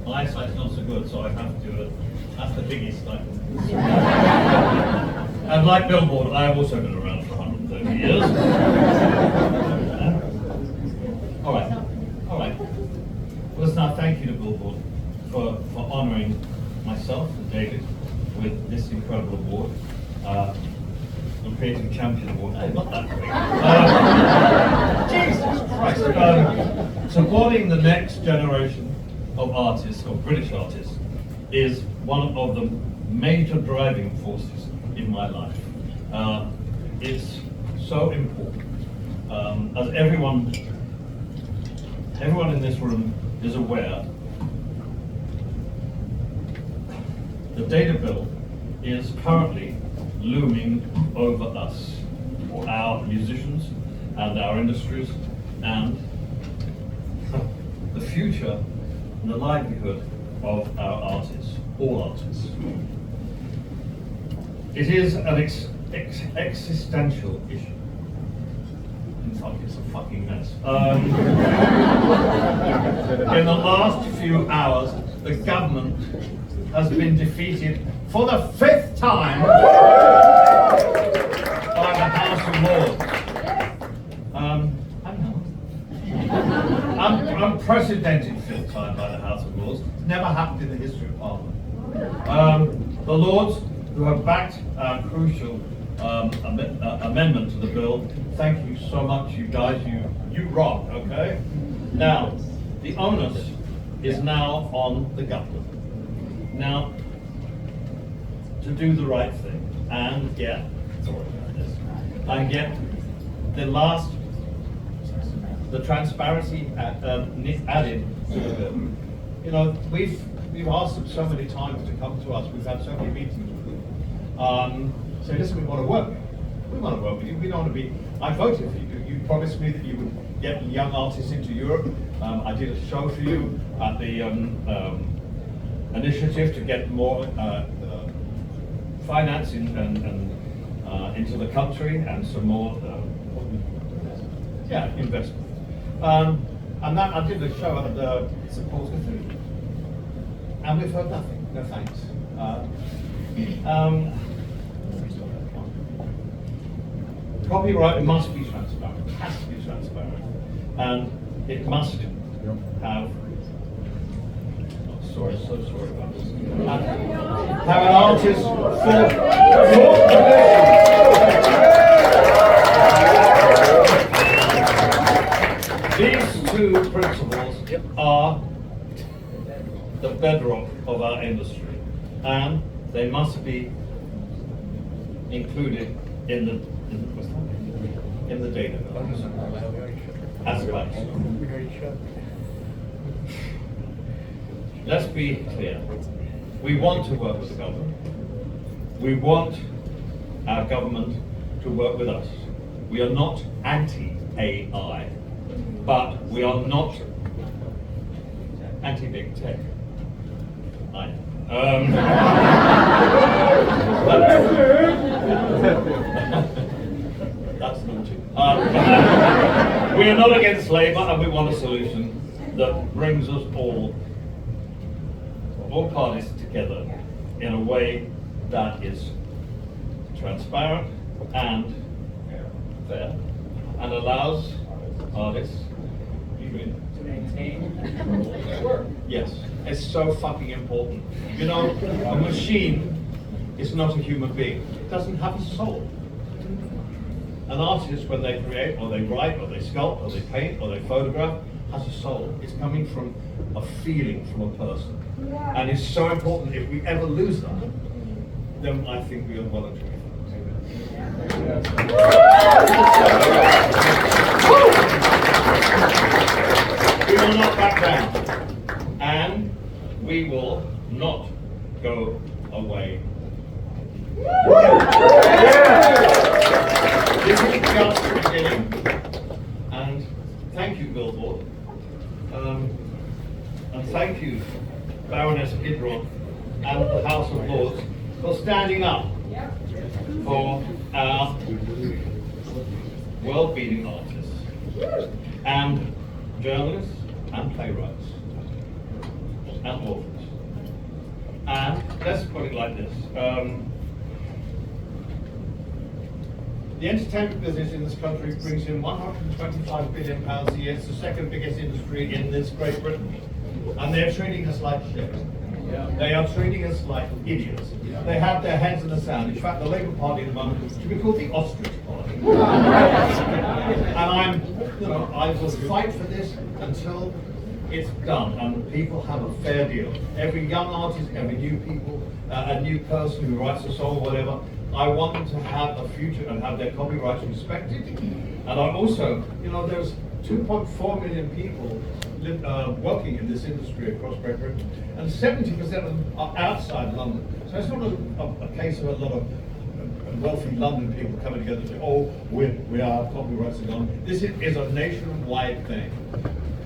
My eyesight's not so good, so I have to, that's the biggest I can. And like Billboard, I have also been around for 130 years. All right. Well, listen, I thank you to Billboard for honouring myself and David with this incredible award. The Creative Champion Award. No, not that great. Jesus Christ. Supporting the next generation of artists, of British artists, is one of the major driving forces in my life. It's so important. As everyone in this room is aware, the data bill is currently looming over us, for our musicians and our industries, and the future and the livelihood of our artists, all artists. It is an existential issue. In fact, it's a fucking mess. In the last few hours, the government has been defeated for the 5th time by the House of Lords. Unprecedented 5th time by the House of Lords. Never happened in the history of Parliament. The Lords, who have backed our crucial amendment to the bill, thank you so much, you guys. You rock, okay? Now, the onus is now on the government. Now, to do the right thing and get, the transparency added to the bill. You know, we've asked them so many times to come to us. We've had so many meetings with them. So listen, we want to work. We want to work with you. We don't want to be. I voted for you. You promised me that you would get young artists into Europe. I did a show for you at the initiative to get more financing and into the country and some more investment. And that I did a show at the St Paul's Cathedral, and we've heard nothing. No thanks. Copyright must be transparent. It has to be transparent, and it must have. So sorry about this. Have an artist These two principles are the bedrock of our industry, and they must be included in the data as well. Let's be clear. We want to work with the government. We want our government to work with us. We are not anti-AI, but we are not anti-big tech. That's naughty. We are not against Labour, and we want a solution that brings us all parties together in a way that is transparent and fair, and allows artists to maintain work. Yes, it's so fucking important. You know, a machine is not a human being. It doesn't have a soul. An artist, when they create, or they write, or they sculpt, or they paint, or they photograph, has a soul. It's coming from a feeling from a person. And it's so important. If we ever lose that, then I think we are voluntary. We will not back down, and we will not go away. This is just the beginning, and thank you, Billboard, and thank you, Baroness Idron and the House of Lords for standing up for our world-beating artists and journalists and playwrights and authors. And let's put it like this. The entertainment business in this country brings in £125 billion a year. It's the second biggest industry in this Great Britain. And they're treating us like shit. They are treating us like idiots. They have their heads in the sand. In fact, the Labour Party at the moment is to be called the ostrich party. And I will fight for this until it's done and people have a fair deal. Every young artist, every new people, a new person who writes a song or whatever, I want them to have a future and have their copyrights respected. And I'm also, there's 2.4 million people working in this industry across Great Britain, and 70% of them are outside London. So it's not a case of a lot of wealthy London people coming together and say, oh, we are copyrights in London. This is a nationwide thing.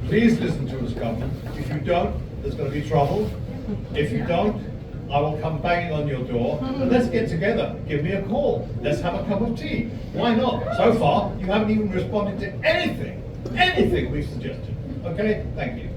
Please listen to us, government. If you don't, there's going to be trouble. If you don't, I will come banging on your door, and let's get together. Give me a call. Let's have a cup of tea. Why not? So far, you haven't even responded to anything we've suggested. Okay? Thank you.